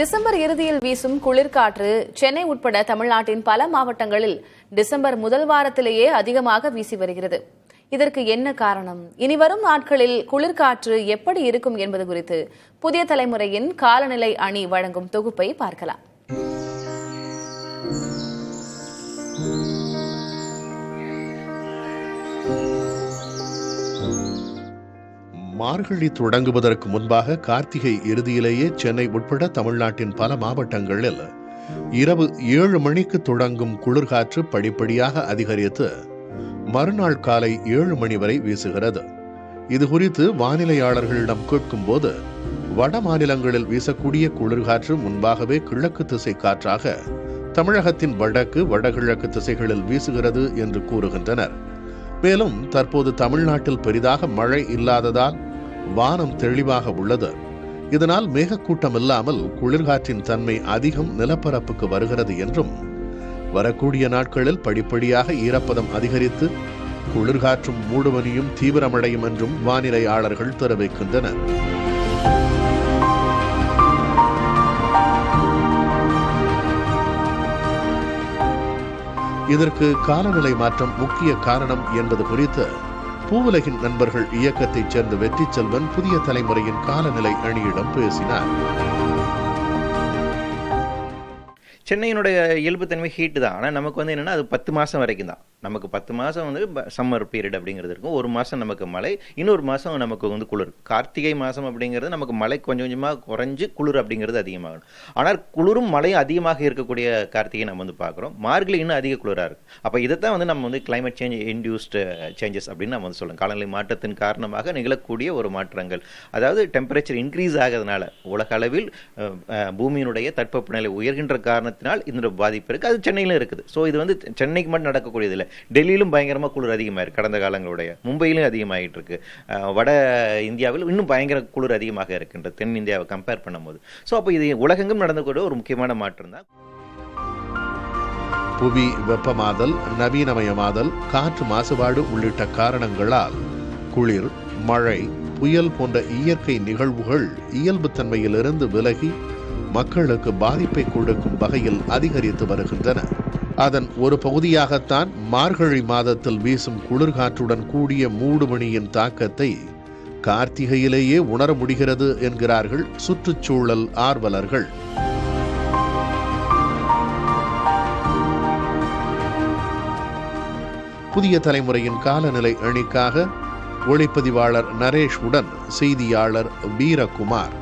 December இறுதியில் வீசும் குளிர்காற்று சென்னை உட்பட தமிழ்நாட்டின் பல மாவட்டங்களில் டிசம்பர் முதல் வாரத்திலேயே அதிகமாக வீசி வருகிறது. இதற்கு என்ன காரணம்? இனிவரும் நாட்களில் குளிர்காற்று எப்படி இருக்கும் என்பது குறித்து புதிய தலைமுறையின் காலநிலை அணி வழங்கும் தொகுப்பை பார்க்கலாம். மார்கழி தொடங்குவதற்கு முன்பாக கார்த்திகை இறுதியிலேயே சென்னை உட்பட தமிழ்நாட்டின் பல மாவட்டங்களில் இரவு 7 மணிக்கு தொடங்கும் குளிர்காற்று படிப்படியாக அதிகரித்து மறுநாள் காலை 7 மணி வரை வீசுகிறது. இதுகுறித்து வானிலையாளர்களிடம் கேட்கும்போது வட மாநிலங்களில் வீசக்கூடிய குளிர்காற்று முன்பாகவே கிழக்கு திசை காற்றாக தமிழகத்தின் வடக்கு வடகிழக்கு திசைகளில் வீசுகிறது என்று கூறுகின்றனர். மேலும் தற்போது தமிழ்நாட்டில் பெரிதாக மழை இல்லாததால் வானம் தெளிவாக உள்ளது. இதனால் மேகக்கூட்டம் இல்லாமல் குளிர்காற்றின் தன்மை அதிகம் நிலப்பரப்புக்கு வருகிறது என்றும் வரக்கூடிய நாட்களில் படிப்படியாக ஈரப்பதம் அதிகரித்து குளிர்காற்றும் மூடுபனியும் தீவிரமடையும் என்றும் வானிலையாளர்கள் தெரிவிக்கின்றனர். இதற்கு காலநிலை மாற்றம் முக்கிய காரணம் என்பது குறித்து பூவுலகின் நண்பர்கள் இயக்கத்தைச் சேர்ந்த வெற்றி செல்வன் புதிய தலைமுறையின் காலநிலை அணியிடம் பேசினார். சென்னையினுடைய இயல்புத்தன்மை ஹீட்டு தான். ஆனால் நமக்கு வந்து என்னென்னா அது 10 மாதம் வரைக்கும் தான். நமக்கு 10 மாதம் வந்து சம்மர் பீரியட் அப்படிங்கிறது இருக்கும். ஒரு மாதம் நமக்கு மழை, இன்னொரு மாதம் நமக்கு வந்து குளிர். கார்த்திகை மாதம் அப்படிங்கிறது நமக்கு மழை கொஞ்சம் கொஞ்சமாக குறைஞ்சு குளிர் அப்படிங்கிறது அதிகமாகும். ஆனால் குளிரும் மழையும் அதிகமாக இருக்கக்கூடிய கார்த்திகை நம்ம வந்து பார்க்குறோம். மார்கழி இன்னும் அதிக குளிராக இருக்குது. அப்போ இதைத்தான் வந்து நம்ம வந்து கிளைமேட் சேஞ்ச் இன்டியூஸ்டு சேஞ்சஸ் அப்படின்னு நம்ம வந்து சொல்லலாம். காலநிலை மாற்றத்தின் காரணமாக நிகழக்கூடிய ஒரு மாற்றங்கள். அதாவது டெம்பரேச்சர் இன்க்ரீஸ் ஆகிறதுனால உலக அளவில் பூமியினுடைய தட்பவெப்பநிலை உயர்கின்ற காரணத்தினால் இந்த பாதிப்பு இருக்குது. அது சென்னையிலும் இருக்குது. ஸோ இது வந்து சென்னைக்கு மட்டும் நடக்கக்கூடியதில்லை. டெல்லியிலும் பயங்கரமாக குளிர் அதிகமாக இருக்குது. கடந்த காலங்களுடைய மும்பையிலும் அதிகமாகிட்டு இருக்கு. வட இந்தியாவில் இன்னும் பயங்கர குளிர் அதிகமாக இருக்கின்றது தென் இந்தியாவை கம்பேர் பண்ணும்போது. ஸோ அப்போ இது உலகெங்கும் நடந்தக்கூடிய ஒரு முக்கியமான மாற்றம் தான். புவி வெப்பமாதல், நவீனமயமாதல், காற்று மாசுபாடு உள்ளிட்ட காரணங்களால் குளிர், மழை, புயல் போன்ற இயற்கை நிகழ்வுகள் இயல்புத்தன்மையிலிருந்து விலகி மக்களுக்கு பாதிப்பை கொடுக்கும் வகையில் அதிகரித்து வருகின்றன. அதன் ஒரு பகுதியாகத்தான் மார்கழி மாதத்தில் வீசும் குளிர்காற்றுடன் கூடிய மூடுபனியின் தாக்கத்தை கார்த்திகையிலேயே உணர முடிகிறது என்கிறார்கள் சுற்றுச்சூழல் ஆர்வலர்கள். புதிய தலைமுறையின் காலநிலை அணிக்காக ஒளிப்பதிவாளர் நரேஷ் உடன் செய்தியாளர் வீரகுமார்.